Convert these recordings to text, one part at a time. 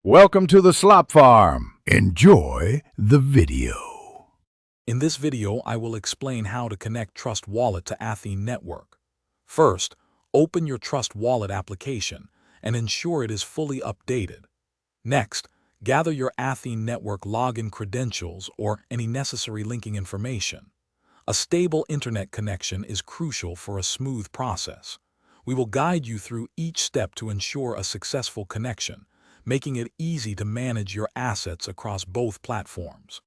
Welcome to the Slop Farm. Enjoy the video. In this video, I will explain how to connect Trust Wallet to Athene Network. First, open your Trust Wallet application and ensure it is fully updated. Next, gather your Athene Network login credentials or any necessary linking information. A stable internet connection is crucial for a smooth process. We will guide you through each step to ensure a successful connection, making it easy to manage your assets across both platforms.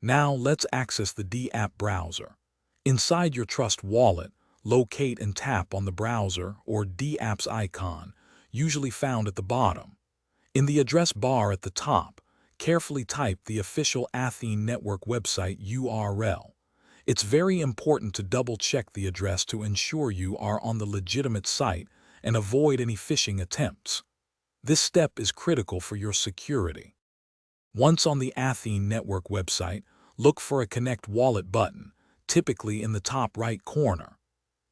Now let's access the D-App browser. Inside your Trust Wallet, locate and tap on the browser or D-App's icon, usually found at the bottom. In the address bar at the top, carefully type the official Athene Network website URL. It's very important to double-check the address to ensure you are on the legitimate site and avoid any phishing attempts. This step is critical for your security. Once on the Athene Network website, look for a Connect Wallet button, typically in the top right corner.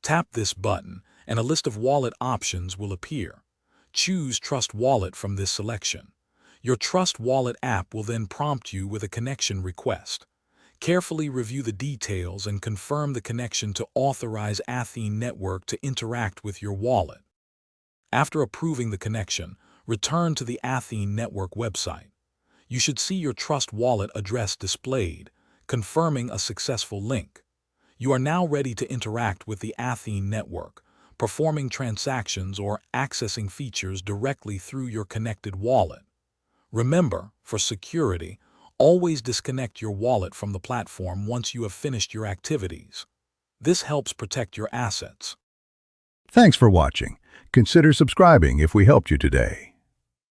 Tap this button, and a list of wallet options will appear. Choose Trust Wallet from this selection. Your Trust Wallet app will then prompt you with a connection request. Carefully review the details and confirm the connection to authorize Athene Network to interact with your wallet. After approving the connection, return to the Athene Network website. You should see your Trust Wallet address displayed, confirming a successful link. You are now ready to interact with the Athene Network, performing transactions or accessing features directly through your connected wallet. Remember, for security, always disconnect your wallet from the platform once you have finished your activities. This helps protect your assets. Thanks for watching. Consider subscribing if we helped you today.